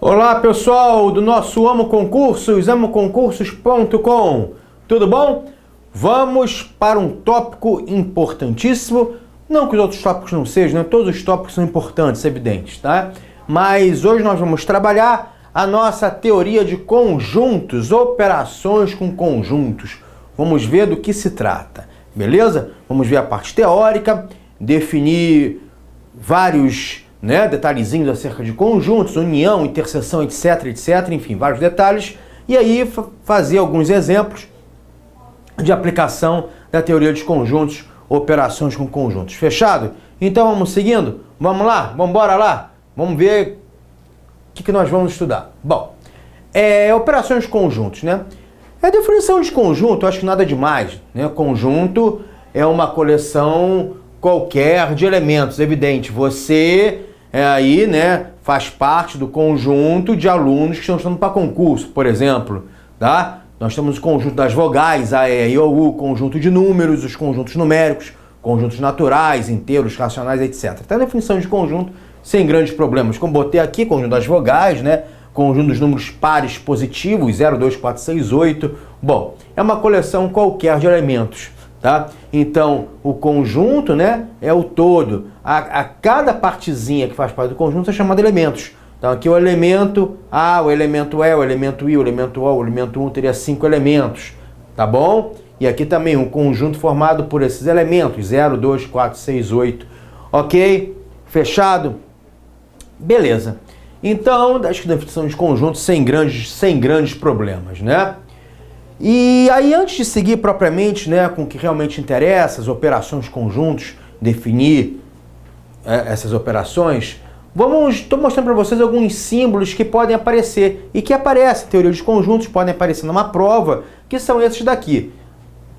Olá pessoal do nosso Amo Concursos, amoconcursos.com, tudo bom? Vamos para um tópico importantíssimo, não que os outros tópicos não sejam, né? Todos os tópicos são importantes, evidentes, tá? Mas hoje nós vamos trabalhar a nossa teoria de conjuntos, operações com conjuntos. Vamos ver do que se trata, beleza? Vamos ver a parte teórica, definir vários detalhezinhos acerca de conjuntos, união, interseção, etc, enfim, vários detalhes, e aí fazer alguns exemplos de aplicação da teoria dos conjuntos, operações com conjuntos. Fechado? Então vamos seguindo? Vamos lá? Vamos embora lá? Vamos ver o que nós vamos estudar. Bom, operações de conjuntos, né? A definição de conjunto, eu acho que nada demais, né? Conjunto é uma coleção qualquer de elementos, evidente. Você aí, faz parte do conjunto de alunos que estão estudando para concurso, por exemplo, tá? Nós temos o conjunto das vogais, A, E, I, O, U, conjunto de números, os conjuntos numéricos, conjuntos naturais, inteiros, racionais, etc. Então a definição de conjunto sem grandes problemas. Como botei aqui, conjunto das vogais, conjunto dos números pares positivos, 0, 2, 4, 6, 8. Bom, é uma coleção qualquer de elementos, tá? Então, o conjunto, é o todo. A cada partezinha que faz parte do conjunto é chamada elementos. Então, aqui o elemento A, o elemento E, o elemento I, o elemento O, o elemento 1 teria 5 elementos, tá bom? E aqui também um conjunto formado por esses elementos, 0, 2, 4, 6, 8. Ok? Fechado? Beleza. Então, acho que a definição de conjunto sem grandes problemas, né? E aí, antes de seguir propriamente com o que realmente interessa, as operações de conjuntos, definir essas operações, estou mostrando para vocês alguns símbolos que podem aparecer e que aparecem em teoria de conjuntos, podem aparecer numa prova, que são esses daqui.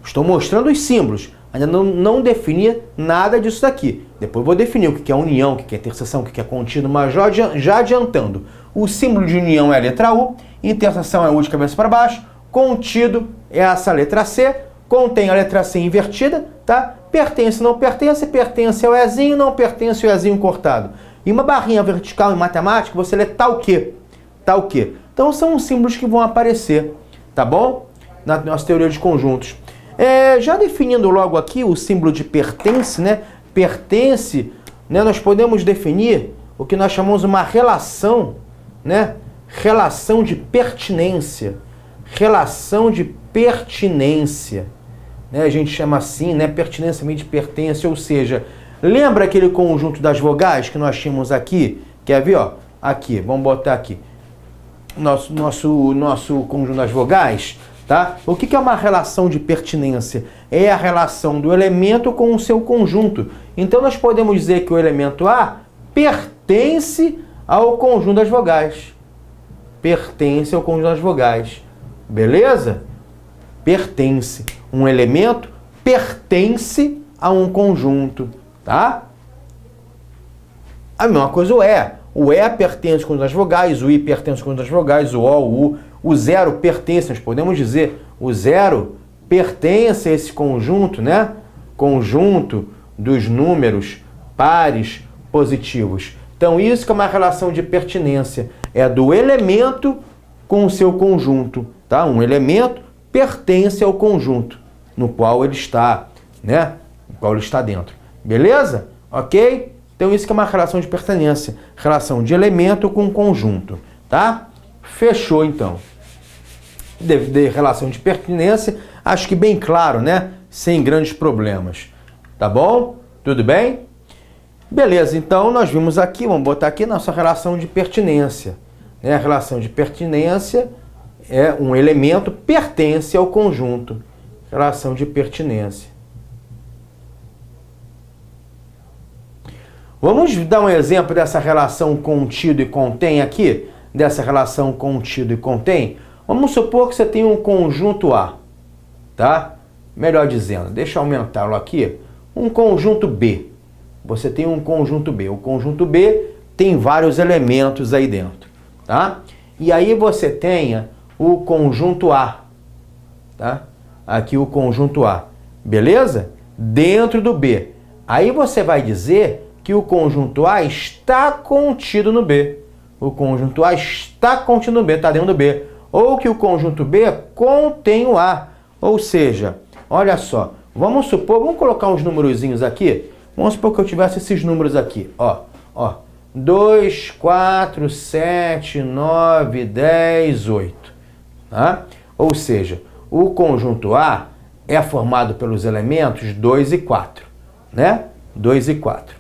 Estou mostrando os símbolos, ainda não defini nada disso daqui. Depois vou definir o que é união, o que é interseção, o que é contínuo, mas já adiantando. O símbolo de união é a letra U, interseção é U de cabeça para baixo, contido é essa letra C, contém a letra C invertida, tá? Pertence, não pertence, pertence ao Ezinho, não pertence ao Ezinho cortado. E uma barrinha vertical em matemática, você lê tal que. Então são os símbolos que vão aparecer, tá bom? Na nossa teoria de conjuntos. Já definindo logo aqui o símbolo de pertence, Pertence, nós podemos definir o que nós chamamos uma relação, Relação de pertinência. Relação de pertinência. A gente chama assim, pertinência meio de pertence, ou seja, lembra aquele conjunto das vogais que nós tínhamos aqui? Quer ver, ó? Aqui, vamos botar aqui. Nosso conjunto das vogais, tá? O que é uma relação de pertinência? É a relação do elemento com o seu conjunto. Então nós podemos dizer que o elemento A pertence ao conjunto das vogais. Pertence ao conjunto das vogais. Beleza? Pertence. Um elemento pertence a um conjunto, tá? A mesma coisa o E. O E pertence ao conjunto das vogais, o I pertence ao conjunto das vogais, o O, o U. O zero pertence, nós podemos dizer, o zero pertence a esse conjunto, Conjunto dos números pares positivos. Então isso que é uma relação de pertinência. É do elemento com o seu conjunto, tá? Um elemento pertence ao conjunto no qual ele está, No qual ele está dentro. Beleza? Ok? Então isso que é uma relação de pertinência. Relação de elemento com conjunto, tá? Fechou, então. De relação de pertinência, acho que bem claro, Sem grandes problemas. Tá bom? Tudo bem? Beleza, então nós vimos aqui, vamos botar aqui nossa relação de pertinência. A relação de pertinência é um elemento pertence ao conjunto. Relação de pertinência. Vamos dar um exemplo dessa relação contido e contém aqui? Dessa relação contido e contém? Vamos supor que você tem um conjunto A, tá? Melhor dizendo, deixa eu aumentá-lo aqui. Um conjunto B. Você tem um conjunto B. O conjunto B tem vários elementos aí dentro, tá? E aí você tenha o conjunto A, tá? Aqui o conjunto A, beleza? Dentro do B. Aí você vai dizer que o conjunto A está contido no B. o conjunto A está contido no B, está dentro do B. Ou que o conjunto B contém o A. Ou seja, olha só, vamos supor, vamos colocar uns numerozinhos aqui. Vamos supor que eu tivesse esses números aqui, ó. 2, 4, 7, 9, 10, 8. Tá? Ou seja, o conjunto A é formado pelos elementos 2 e 4, né? 2 e 4.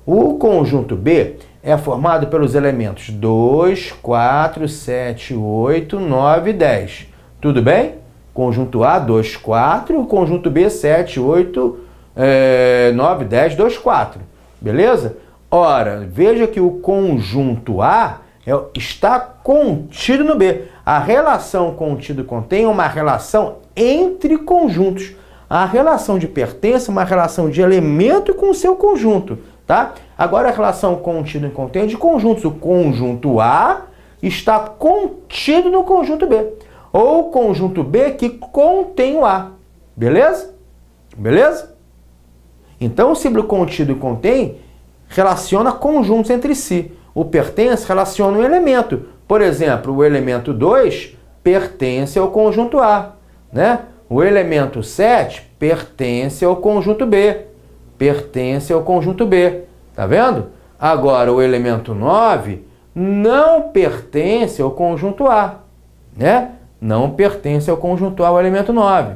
O conjunto B é formado pelos elementos 2, 4, 7, 8, 9 e 10. Tudo bem? Conjunto A, 2, 4. O conjunto B, 7, 8, 9, 10, 2, 4. Beleza? Ora, veja que o conjunto A está contido no B. A relação contido contém é uma relação entre conjuntos. A relação de pertença é uma relação de elemento com o seu conjunto, tá? Agora a relação contido contém é de conjuntos. O conjunto A está contido no conjunto B. Ou o conjunto B que contém o A. Beleza? Beleza? Então o símbolo contido e contém relaciona conjuntos entre si. O pertence relaciona um elemento. Por exemplo, o elemento 2 pertence ao conjunto A, né? O elemento 7 pertence ao conjunto B. Pertence ao conjunto B. Tá vendo? Agora, o elemento 9 não pertence ao conjunto A, né? Não pertence ao conjunto A, o elemento 9.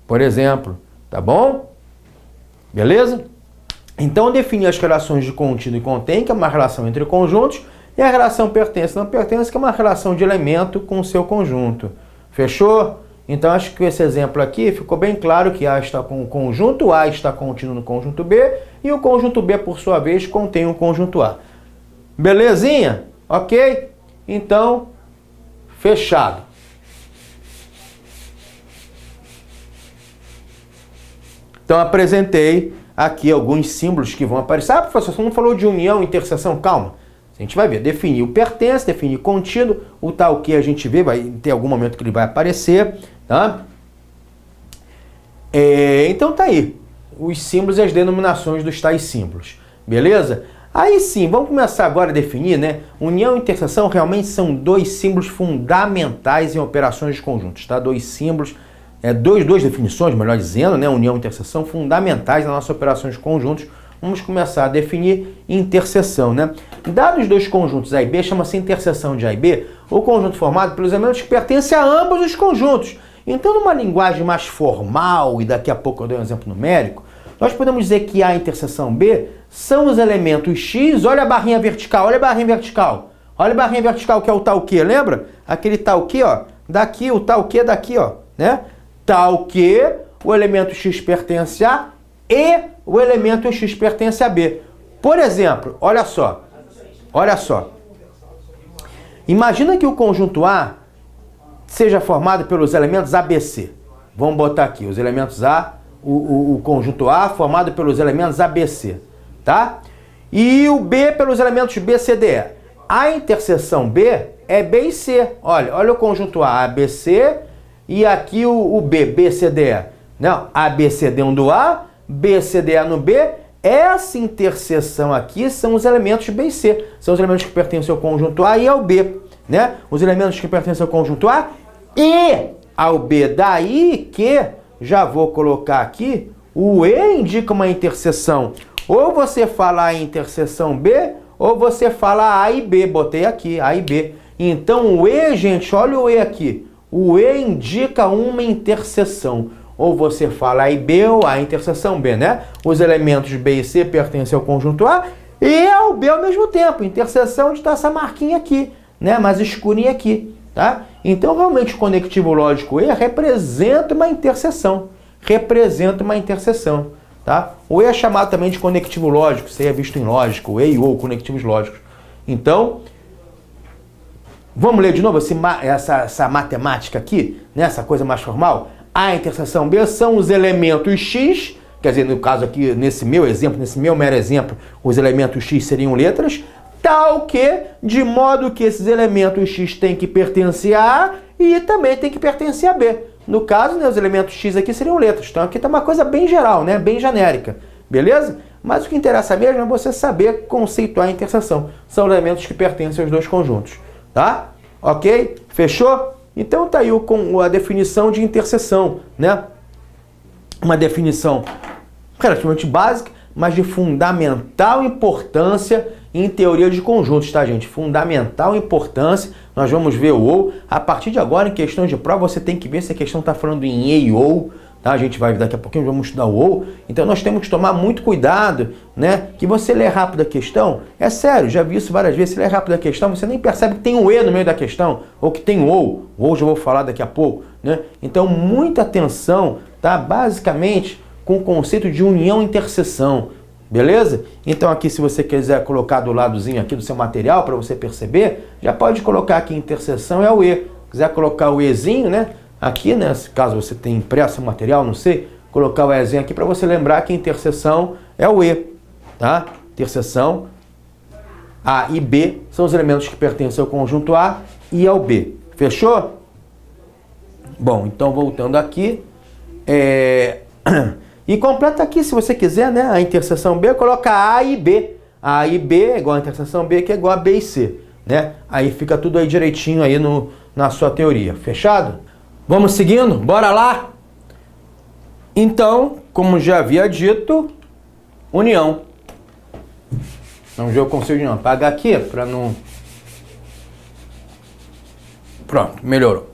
Por exemplo, tá bom? Beleza? Então, definir as relações de contido e contém, que é uma relação entre conjuntos, e a relação pertence e não pertence, que é uma relação de elemento com o seu conjunto. Fechou? Então, acho que com esse exemplo aqui ficou bem claro que A está com o conjunto, A está contido no conjunto B, e o conjunto B, por sua vez, contém o conjunto A. Belezinha? Ok? Então, fechado. Então, apresentei aqui alguns símbolos que vão aparecer. Ah, professor, você não falou de união e interseção? Calma. A gente vai ver. Definir o pertence, definir contido. O tal que a gente vê, vai ter algum momento que ele vai aparecer. Tá? Então tá aí. Os símbolos e as denominações dos tais símbolos. Beleza? Aí sim, vamos começar agora a definir, né? União e interseção realmente são dois símbolos fundamentais em operações de conjuntos, tá? Dois símbolos, duas definições, melhor dizendo, né? União e interseção fundamentais nas nossas operações de conjuntos. Vamos começar a definir interseção, né? Dados dois conjuntos A e B, chama-se interseção de A e B, o conjunto formado pelos elementos que pertencem a ambos os conjuntos. Então, numa linguagem mais formal, e daqui a pouco eu dou um exemplo numérico, nós podemos dizer que A e interseção B são os elementos X, olha a barrinha vertical, olha a barrinha vertical. Olha a barrinha vertical que é o tal que, lembra? Aquele tal que, ó, daqui, o tal que daqui, ó, né? Tal que o elemento X pertence a e o elemento X pertence a B. Por exemplo, olha só. Imagina que o conjunto A seja formado pelos elementos ABC. Vamos botar aqui os elementos A, o conjunto A formado pelos elementos ABC, tá? E o B pelos elementos B, C, D, E. A interseção B é B e C. Olha o conjunto A, ABC, e aqui o B, B, C, D, E. Não, A, B, C dentro do A, B, C, D, E no B. Essa interseção aqui são os elementos B e C. São os elementos que pertencem ao conjunto A e ao B, né? Os elementos que pertencem ao conjunto A e ao B. Daí que, já vou colocar aqui, o E indica uma interseção. Ou você fala A em interseção B, ou você fala A e B. Botei aqui, A e B. Então o E, gente, olha o E aqui. O E indica uma interseção. Ou você fala A e B ou A interseção B, né? Os elementos B e C pertencem ao conjunto A e ao B ao mesmo tempo. Interseção onde está essa marquinha aqui, né? Mais escurinha aqui, tá? Então, realmente, o conectivo lógico E representa uma interseção. Tá? O E é chamado também de conectivo lógico. Isso aí é visto em lógica. O E e O, conectivos lógicos. Então, vamos ler de novo essa matemática aqui, né? Essa coisa mais formal. A interseção B são os elementos X, quer dizer, no caso aqui, nesse meu mero exemplo, os elementos X seriam letras, tal que, de modo que esses elementos X têm que pertencer a A e também têm que pertencer a B. No caso, né, os elementos X aqui seriam letras. Então aqui está uma coisa bem geral, né? Bem genérica. Beleza? Mas o que interessa mesmo é você saber conceituar a interseção. São elementos que pertencem aos dois conjuntos, tá? Ok? Fechou? Então tá aí a definição de interseção, né? Uma definição relativamente básica, mas de fundamental importância em teoria de conjuntos, tá, gente? Fundamental importância. Nós vamos ver o ou. A partir de agora, em questões de prova, você tem que ver se a questão está falando em e ou, tá? A gente vai, daqui a pouquinho, vamos estudar o ou. Então, nós temos que tomar muito cuidado, né? Que você lê rápido a questão, é sério, já vi isso várias vezes, você lê rápido a questão, você nem percebe que tem um e no meio da questão, ou que tem ou. O ou já vou falar daqui a pouco, né? Então, muita atenção, tá? Basicamente, com o conceito de união e interseção. Beleza? Então aqui, se você quiser colocar do ladozinho aqui do seu material para você perceber, já pode colocar aqui interseção é o E. Se quiser colocar o Ezinho, né? Aqui, né? Caso você tenha impresso o material, não sei, colocar o Ezinho aqui para você lembrar que interseção é o E, tá? Interseção A e B são os elementos que pertencem ao conjunto A e ao B. Fechou? Bom, então voltando aqui, e completa aqui, se você quiser, né? A interseção B, coloca A e B. A e B é igual a interseção B, que é igual a B e C, né? Aí fica tudo aí direitinho aí na sua teoria. Fechado? Vamos seguindo? Bora lá? Então, como já havia dito, união. Vamos ver o conceito de união. Apagar aqui para não... Pronto, melhorou.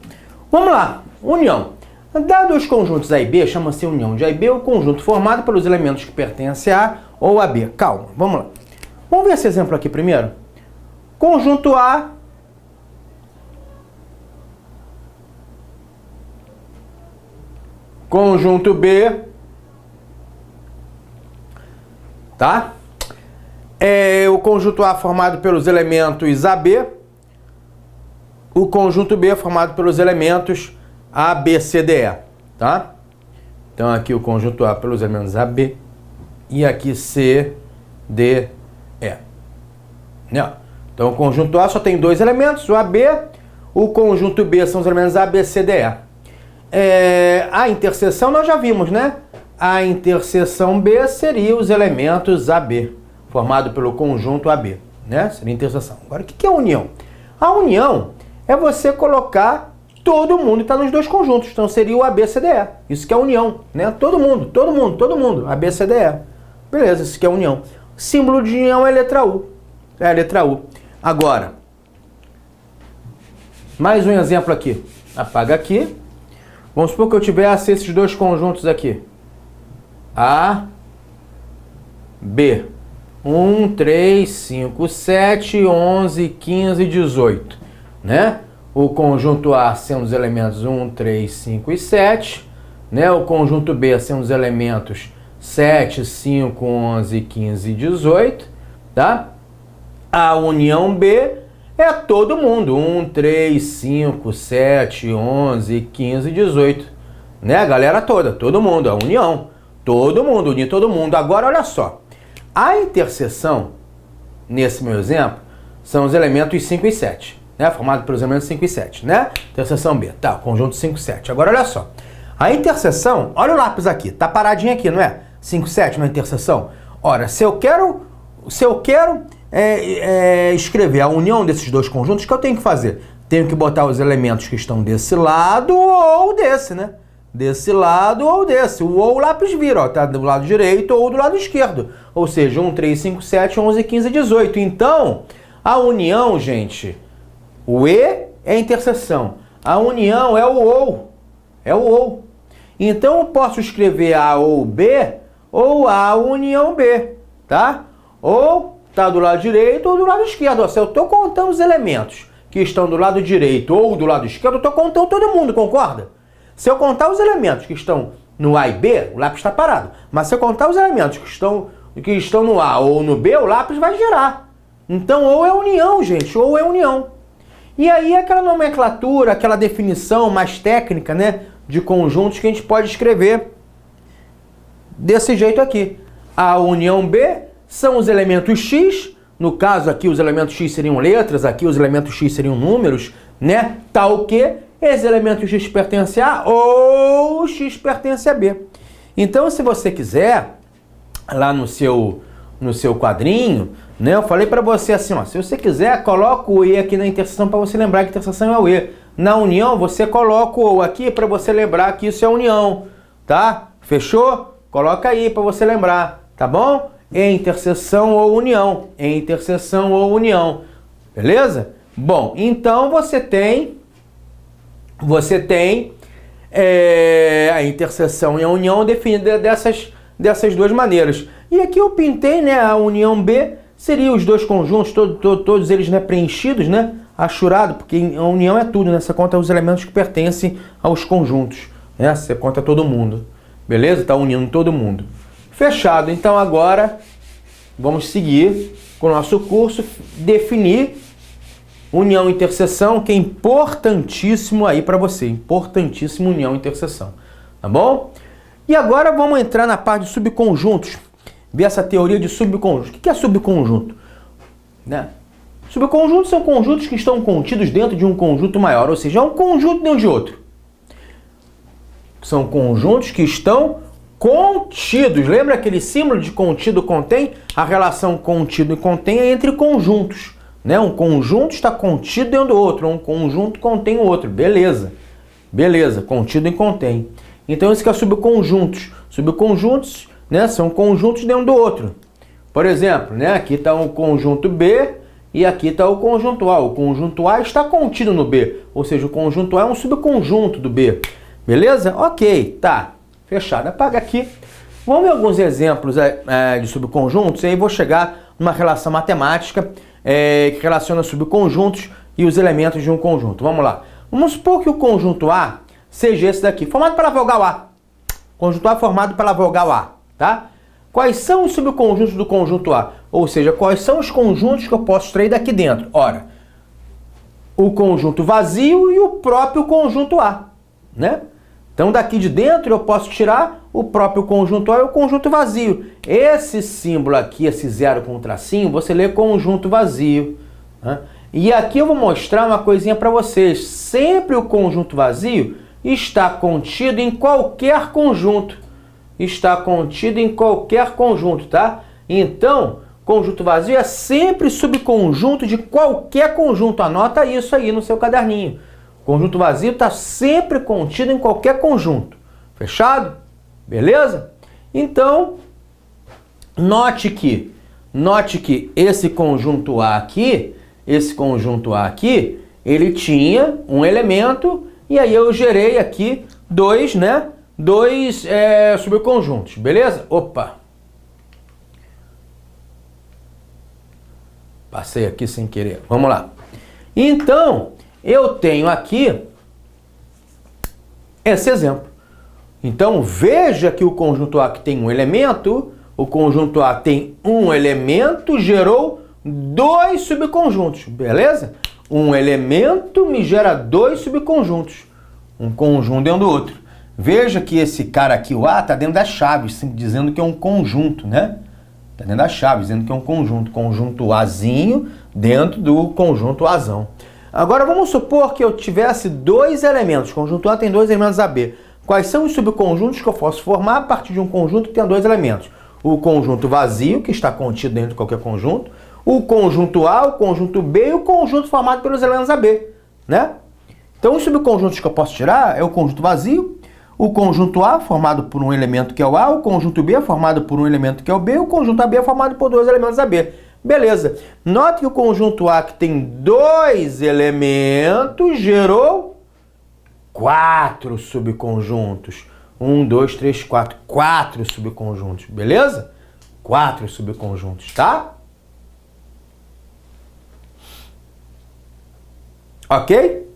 Vamos lá. União. Dados os conjuntos A e B, chama-se união de A e B o conjunto formado pelos elementos que pertencem a A ou a B. Calma, vamos lá. Vamos ver esse exemplo aqui primeiro. Conjunto A conjunto B, tá? O conjunto A formado pelos elementos AB, o conjunto B formado pelos elementos A, B, C, D, E, tá? Então aqui o conjunto A pelos elementos A, B e aqui C, D, E. Não. Então o conjunto A só tem dois elementos, o A, B, o conjunto B são os elementos A, B, C, D, E. A interseção nós já vimos, né? A interseção B seria os elementos AB, formado pelo conjunto AB, né? Seria a interseção. Agora, o que é a união? A união é você colocar todo mundo que está nos dois conjuntos. Então seria o AB, C, D, E. Isso que é a união, né? Todo mundo. AB, C, D, E. Beleza, isso que é a união. O símbolo de união é a letra U. É a letra U. Agora, mais um exemplo aqui. Apaga aqui. Vamos supor que eu tivesse esses dois conjuntos aqui. A, B. 1, 3, 5, 7, 11, 15, 18. Né? O conjunto A sendo os elementos 1, 3, 5 e 7. Né? O conjunto B sendo os elementos 7, 5, 11, 15 e 18. Tá? A união B é todo mundo. 1, 3, 5, 7, 11, 15 e 18. Né? A galera toda, todo mundo, a união. Todo mundo, unir todo mundo. Agora, olha só. A interseção, nesse meu exemplo, são os elementos 5 e 7. Né? Formado pelos elementos 5 e 7. Né? Interseção B. Tá, conjunto 5 e 7. Agora, olha só. A interseção, olha o lápis aqui. Tá paradinho aqui, não é? 5 e 7 na interseção. Ora, se eu quero escrever a união desses dois conjuntos, o que eu tenho que fazer? Tenho que botar os elementos que estão desse lado ou desse, né? Desse lado ou desse. O lápis vira, ó, tá do lado direito ou do lado esquerdo. Ou seja, 1, 3, 5, 7, 11, 15, 18. Então, a união, gente, o E é a interseção. A união é o ou. É o ou. Então, eu posso escrever A ou B ou A união B, tá? Ou tá do lado direito ou do lado esquerdo. Ó, se eu estou contando os elementos que estão do lado direito ou do lado esquerdo, eu estou contando todo mundo, concorda? Se eu contar os elementos que estão no A e B, o lápis está parado. Mas se eu contar os elementos que estão no A ou no B, o lápis vai girar. Então, ou é união, gente, ou é união. E aí, aquela nomenclatura, aquela definição mais técnica, né, de conjuntos que a gente pode escrever desse jeito aqui. A união B são os elementos X, no caso aqui os elementos X seriam letras, aqui os elementos X seriam números, né? Tal que esse elemento X pertence a A ou X pertence a B. Então, se você quiser, lá no seu quadrinho, né? Eu falei para você assim, ó, se você quiser, coloca o E aqui na interseção para você lembrar que interseção é o E. Na união, você coloca o O aqui para você lembrar que isso é união, tá? Fechou? Coloca aí para você lembrar, tá bom? E interseção ou união, e interseção ou união, beleza? Bom, então você tem a interseção e a união definida dessas duas maneiras. E aqui eu pintei, né, a união B seria os dois conjuntos, todos eles, né, preenchidos, né, achurado, porque a união é tudo, né, você conta os elementos que pertencem aos conjuntos, né, você conta todo mundo, beleza? Está unindo todo mundo. Fechado, então agora vamos seguir com o nosso curso, definir união e interseção, que é importantíssimo aí para você, importantíssimo união e interseção, tá bom? E agora vamos entrar na parte de subconjuntos, ver essa teoria de subconjuntos. O que é subconjunto? Né? Subconjuntos são conjuntos que estão contidos dentro de um conjunto maior, ou seja, é um conjunto dentro de outro. São conjuntos que estão contidos. Lembra aquele símbolo de contido contém? A relação contido e contém é entre conjuntos. Né? Um conjunto está contido dentro do outro, um conjunto contém o outro. Beleza. Beleza, contido e contém. Então isso que é subconjuntos. Subconjuntos, né, são conjuntos dentro do outro. Por exemplo, né, aqui está o conjunto B e aqui está o conjunto A. O conjunto A está contido no B, ou seja, o conjunto A é um subconjunto do B. Beleza? Ok, tá. Fechado. Apaga aqui. Vamos ver alguns exemplos de subconjuntos e aí vou chegar numa relação matemática que relaciona subconjuntos e os elementos de um conjunto. Vamos lá. Vamos supor que o conjunto A seja esse daqui, formado pela vogal A. Conjunto A formado pela vogal A, tá? Quais são os subconjuntos do conjunto A? Ou seja, quais são os conjuntos que eu posso extrair daqui dentro? Ora, o conjunto vazio e o próprio conjunto A, né? Então daqui de dentro eu posso tirar o próprio conjunto A e o conjunto vazio. Esse símbolo aqui, esse zero com um tracinho, você lê conjunto vazio, né? E aqui eu vou mostrar uma coisinha para vocês. Sempre o conjunto vazio está contido em qualquer conjunto. Está contido em qualquer conjunto, tá? Então, conjunto vazio é sempre subconjunto de qualquer conjunto. Anota isso aí no seu caderninho. Conjunto vazio está sempre contido em qualquer conjunto. Fechado? Beleza? Então, note que esse conjunto A aqui, ele tinha um elemento e aí eu gerei aqui dois subconjuntos, beleza? Opa! Passei aqui sem querer. Vamos lá. Então, eu tenho aqui esse exemplo. Então, veja que o conjunto A que tem um elemento, o conjunto A tem um elemento, gerou dois subconjuntos, beleza? Um elemento me gera dois subconjuntos, um conjunto dentro do outro. Veja que esse cara aqui, o A, está dentro da chave, dizendo que é um conjunto, né? Está dentro da chave, dizendo que é um conjunto Azinho dentro do conjunto Azão. Agora vamos supor que eu tivesse dois elementos, o conjunto A tem dois elementos AB. Quais são os subconjuntos que eu posso formar a partir de um conjunto que tem dois elementos? O conjunto vazio, que está contido dentro de qualquer conjunto, o conjunto A, o conjunto B e o conjunto formado pelos elementos AB, né? Então os subconjuntos que eu posso tirar é o conjunto vazio, o conjunto A formado por um elemento que é o A, o conjunto B formado por um elemento que é o B, o conjunto AB formado por dois elementos AB. Beleza. Note que o conjunto A que tem dois elementos gerou quatro subconjuntos. 1, 2, 3, 4. 4 subconjuntos, beleza? 4 subconjuntos, tá? Ok?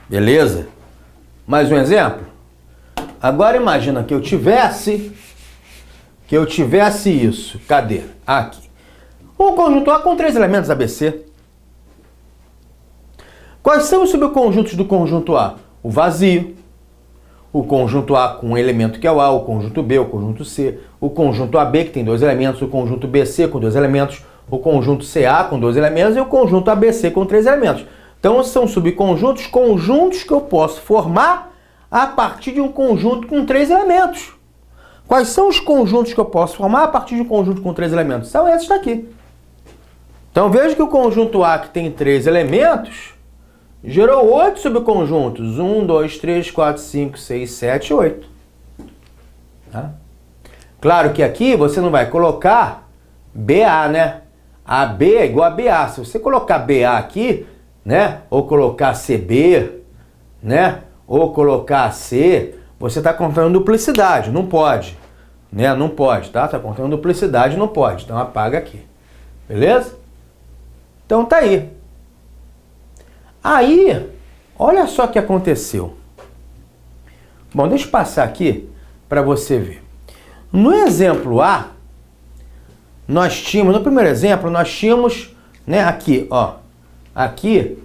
Beleza? Mais um exemplo? Agora imagina que eu tivesse isso. Cadê? Aqui. Um conjunto A com 3 elementos ABC. Quais são os subconjuntos do conjunto A? O vazio, o conjunto A com um elemento que é o A, o conjunto B, o conjunto C, o conjunto AB que tem 2 elementos, o conjunto BC com 2 elementos, o conjunto CA com 2 elementos e o conjunto ABC com 3 elementos. Então são subconjuntos, conjuntos que eu posso formar a partir de um conjunto com 3 elementos. Quais são os conjuntos que eu posso formar a partir de um conjunto com 3 elementos? São esses daqui. Então veja que o conjunto A, que tem 3 elementos, gerou 8 subconjuntos. 1, 2, 3, 4, 5, 6, 7, 8. Tá? Claro que aqui você não vai colocar BA, né? AB é igual a BA. Se você colocar BA aqui, né? Ou colocar CB, né? Ou colocar AC, você está contando duplicidade. Não pode. Né? Não pode, tá? Está contando duplicidade, não pode. Então apaga aqui. Beleza? Então tá aí. Aí, olha só o que aconteceu. Bom, deixa eu passar aqui para você ver. No exemplo A, nós tínhamos, no primeiro exemplo, nós tínhamos, né, aqui, ó, aqui,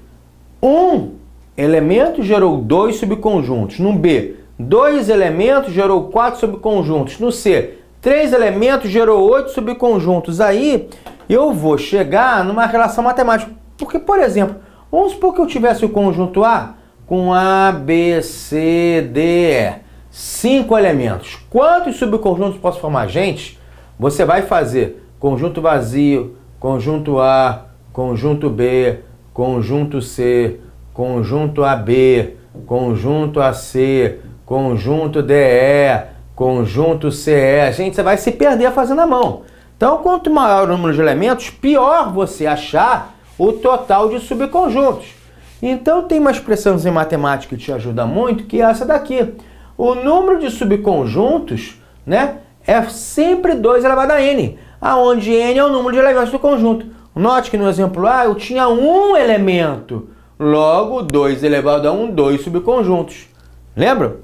um elemento gerou 2 subconjuntos. No B, 2 elementos gerou 4 subconjuntos. No C, 3 elementos gerou 8 subconjuntos. Aí, eu vou chegar numa relação matemática. Porque, por exemplo, vamos supor que eu tivesse o conjunto A com A, B, C, D, E. 5 elementos. Quantos subconjuntos posso formar? Gente, você vai fazer conjunto vazio, conjunto A, conjunto B, conjunto C, conjunto AB, conjunto AC, conjunto DE, conjunto CE. Gente, você vai se perder fazendo a mão. Então, quanto maior o número de elementos, pior você achar o total de subconjuntos. Então, tem uma expressão em matemática que te ajuda muito, que é essa daqui. O número de subconjuntos, né, é sempre 2 elevado a n, aonde n é o número de elementos do conjunto. Note que no exemplo A eu tinha um elemento, logo 2 elevado a 1, 2 subconjuntos. Lembra?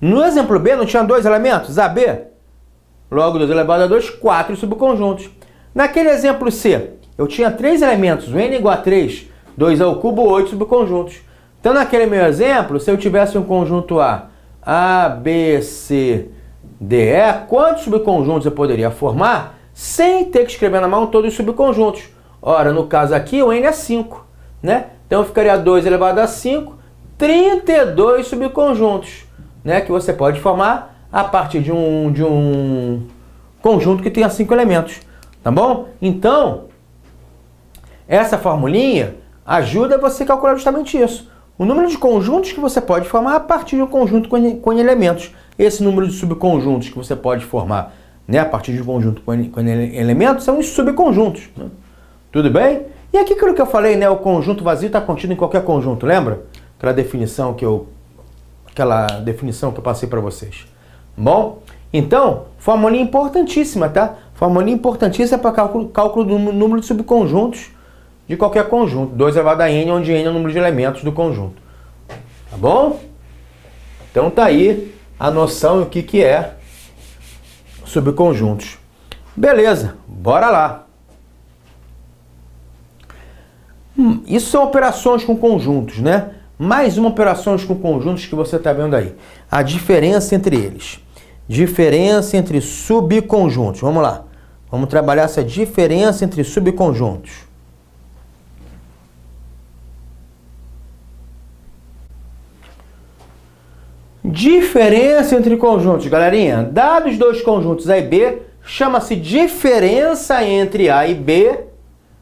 No exemplo B não tinha 2 elementos, AB, logo 2 elevado a 2, 4 subconjuntos. Naquele exemplo C, eu tinha 3 elementos, o n igual a 3, 2 ao cubo, 8 subconjuntos. Então naquele meu exemplo, se eu tivesse um conjunto A, B, C, D, E, quantos subconjuntos eu poderia formar sem ter que escrever na mão todos os subconjuntos? Ora, no caso aqui, o n é 5, né? Então ficaria 2 elevado a 5, 32 subconjuntos, né? Que você pode formar a partir de um conjunto que tenha 5 elementos, tá bom? Então, essa formulinha ajuda você a calcular justamente isso. O número de conjuntos que você pode formar a partir de um conjunto com elementos. Esse número de subconjuntos que você pode formar, né, a partir de um conjunto com elementos são os subconjuntos. Né? Tudo bem? E aqui aquilo que eu falei, né, o conjunto vazio está contido em qualquer conjunto, lembra? Aquela definição que eu passei para vocês. Bom, então, formulinha importantíssima, tá? Formulinha importantíssima para cálculo do número de subconjuntos de qualquer conjunto. 2 elevado a n, onde n é o número de elementos do conjunto. Tá bom? Então tá aí a noção do que é subconjuntos. Beleza, bora lá. Isso são operações com conjuntos, né? Mais uma operações com conjuntos que você está vendo aí. A diferença entre eles. Diferença entre subconjuntos. Vamos lá. Vamos trabalhar essa diferença entre subconjuntos. Diferença entre conjuntos, galerinha. Dados dois conjuntos A e B, chama-se diferença entre A e B.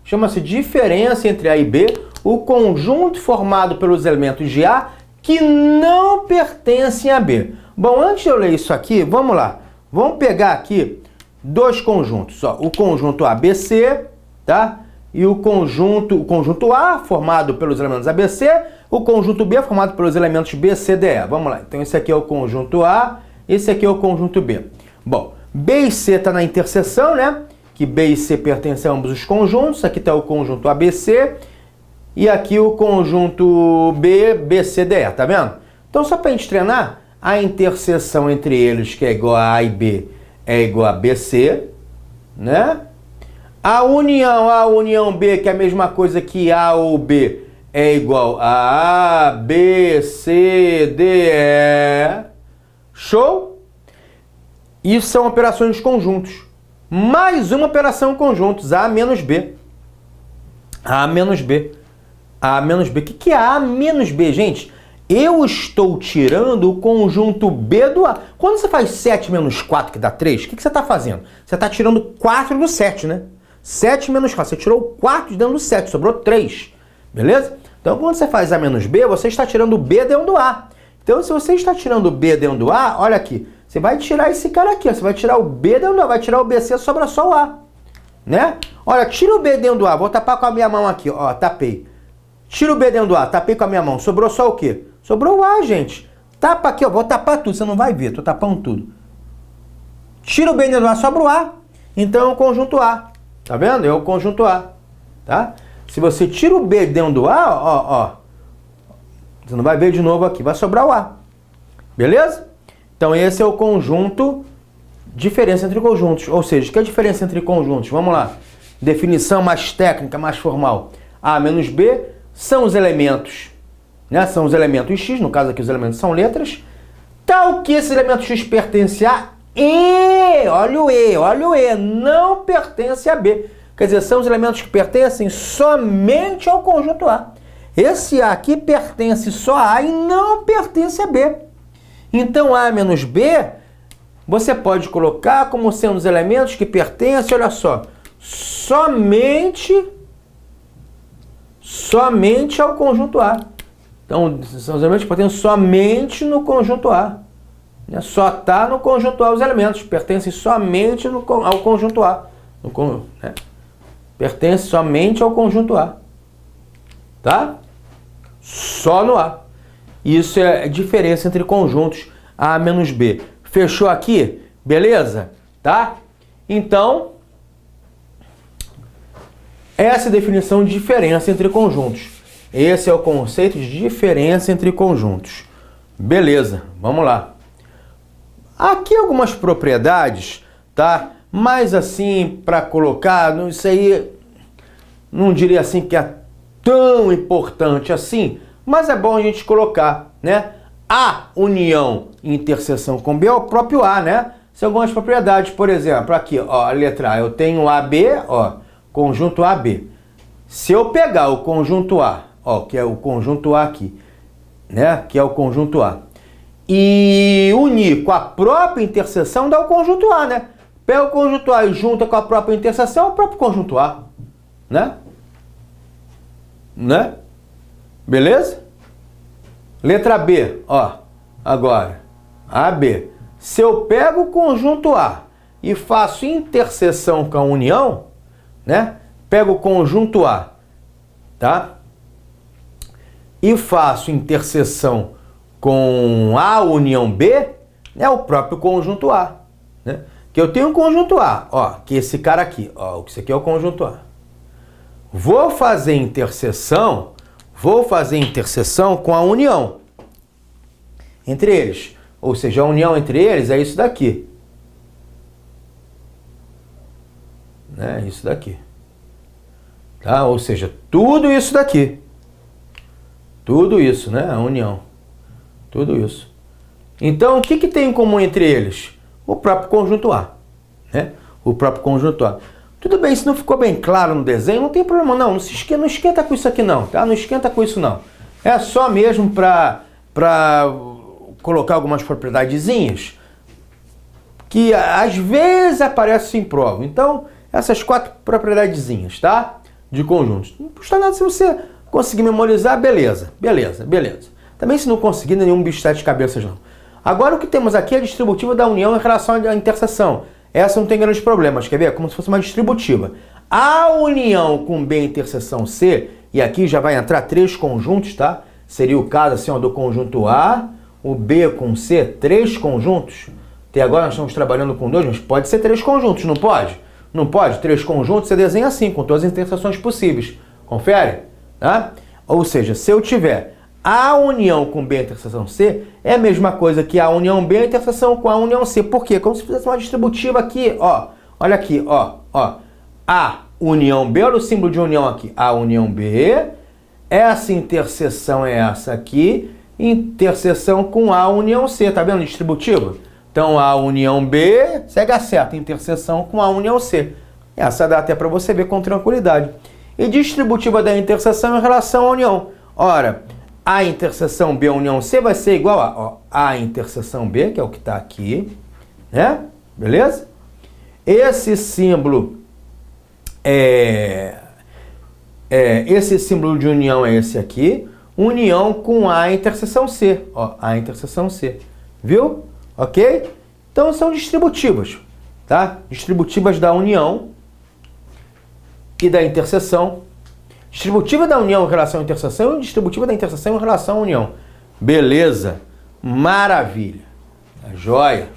Chama-se diferença entre A e B, o conjunto formado pelos elementos de A que não pertencem a B. Bom, antes de eu ler isso aqui, vamos lá. Vamos pegar aqui dois conjuntos. Ó, o conjunto ABC, tá? E o conjunto A, formado pelos elementos ABC, o conjunto B, formado pelos elementos B, C, D, E. Vamos lá. Então, esse aqui é o conjunto A, esse aqui é o conjunto B. Bom, B e C está na interseção, né? Que B e C pertencem a ambos os conjuntos. Aqui está o conjunto ABC e aqui o conjunto B, BC, DE, tá vendo? Então, só para a gente treinar, a interseção entre eles, que é igual a A e B, é igual a BC, né? A união B, que é a mesma coisa que A ou B, é igual a A, B, C, D, E. Show? Isso são operações de conjuntos. Mais uma operação conjuntos, A menos B. A menos B. A menos B. O que é A menos B, gente? eu estou tirando o conjunto B do A. Quando você faz 7 menos 4, que dá 3, o que você está fazendo? Você está tirando 4 do 7, né? 7 menos 4, você tirou 4 dentro do 7, sobrou 3, beleza? Então, quando você faz A menos B, você está tirando o B dentro do A. Então, se você está tirando o B dentro do A, olha aqui, você vai tirar esse cara aqui, ó, você vai tirar o B dentro do A, vai tirar o BC, sobra só o A, né? Olha, tira o B dentro do A, vou tapar com a minha mão aqui, ó, tapei. Tira o B dentro do A, tapei com a minha mão, sobrou só o quê? Sobrou o A, gente. Tapa aqui, ó, vou tapar tudo, você não vai ver, tô tapando tudo. Tira o B dentro do A, sobra o A, então é o conjunto A, tá vendo? É o conjunto A, tá? Se você tira o B dentro do A, ó, você não vai ver de novo aqui, vai sobrar o A, beleza? Então esse é o conjunto, diferença entre conjuntos, ou seja, o que é a diferença entre conjuntos? Vamos lá, definição mais técnica, mais formal. A menos B são os elementos, né? São os elementos X, no caso aqui os elementos são letras, tal que esse elemento X pertence a E, olha o E, não pertence a B. Quer dizer, são os elementos que pertencem somente ao conjunto A. Esse A aqui pertence só a A e não pertence a B. Então A menos B, você pode colocar como sendo os elementos que pertencem, olha só, somente ao conjunto A. Então, são os elementos que pertencem somente no conjunto A. Só está no conjunto A os elementos, pertencem somente ao conjunto A. Né? Pertence somente ao conjunto A. Tá? Só no A. Isso é a diferença entre conjuntos A menos B. Fechou aqui? Beleza? Tá? Então, essa é a definição de diferença entre conjuntos. Esse é o conceito de diferença entre conjuntos. Beleza, vamos lá. Aqui algumas propriedades, tá? Mas assim, para colocar, isso aí, não diria assim que é tão importante assim, mas é bom a gente colocar, né? A união e interseção com B é o próprio A, né? São algumas propriedades, por exemplo, aqui, ó, a letra A, eu tenho AB, ó, conjunto AB. Se eu pegar o conjunto A, ó, que é o conjunto A aqui, né? Que é o conjunto A, e unir com a própria interseção, dá o conjunto A, né? Pega o conjunto A e junta com a própria interseção, é o próprio conjunto A, né? Né? Beleza? Letra B, ó, agora, AB. Se eu pego o conjunto A e faço interseção com a união, né? Pego o conjunto A, tá? E faço interseção com a união B, é o próprio conjunto A, né? Que eu tenho um conjunto A, ó, que esse cara aqui, ó, isso aqui é o conjunto A. Vou fazer interseção com a união entre eles. Ou seja, a união entre eles é isso daqui. Né? Isso daqui. Tá? Ou seja, tudo isso daqui. Tudo isso, né? A união. Tudo isso. Então, o que tem em comum entre eles? O próprio conjunto A. Né? O próprio conjunto A. Tudo bem, se não ficou bem claro no desenho, não tem problema não. Não esquenta com isso aqui não, tá? Não esquenta com isso não. É só mesmo para colocar algumas propriedadezinhas que às vezes aparecem em prova. Então, essas 4 propriedadezinhas, tá? De conjuntos. Não custa nada se você conseguir memorizar, beleza. Também se não conseguir, nenhum bicho de 7 cabeças não. Agora o que temos aqui é a distributiva da união em relação à interseção. Essa não tem grandes problemas, quer ver? Como se fosse uma distributiva. A união com B interseção C, e aqui já vai entrar 3 conjuntos, tá? Seria o caso assim, ó, do conjunto A, o B com C, 3 conjuntos. Até agora nós estamos trabalhando com 2, mas pode ser 3 conjuntos, não pode? Não pode? 3 conjuntos você desenha assim, com todas as interseções possíveis. Confere? Tá? Ou seja, se eu tiver a união com B interseção C, é a mesma coisa que a união B interseção com a união C. Por quê? Como se fizesse uma distributiva aqui, ó. Olha aqui, ó. A união B, olha o símbolo de união aqui. A união B, essa interseção é essa aqui, interseção com a união C, tá vendo? Distributiva. Então, a união B segue a seta, interseção com a união C. Essa dá até para você ver com tranquilidade. E distributiva da interseção em relação à união. Ora, A interseção B união C vai ser igual a, ó, A interseção B, que é o que está aqui, né? Beleza? Esse símbolo esse símbolo de união é esse aqui, união com A interseção C, ó, A interseção C, viu? Ok? Então são distributivas, tá? Distributivas da união e da interseção. Distributiva da união em relação à interseção e distributiva da interseção em relação à união. Beleza. Maravilha. Tá joia.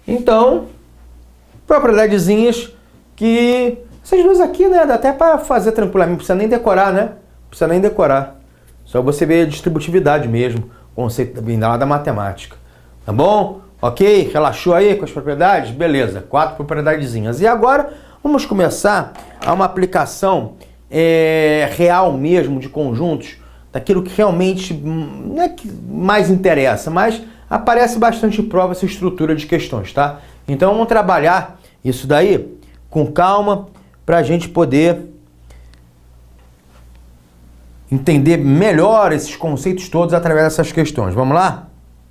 Então, propriedadezinhas que... Essas duas aqui, né? Dá até para fazer tranquilamente. Não precisa nem decorar, né? Não precisa nem decorar. Só você ver a distributividade mesmo. Conceito da matemática. Tá bom? Ok? Relaxou aí com as propriedades? Beleza, 4 propriedadezinhas. E agora vamos começar a uma aplicação real mesmo de conjuntos, daquilo que realmente não é que mais interessa, mas aparece bastante em prova essa estrutura de questões, tá? Então vamos trabalhar isso daí com calma para a gente poder entender melhor esses conceitos todos através dessas questões. Vamos lá?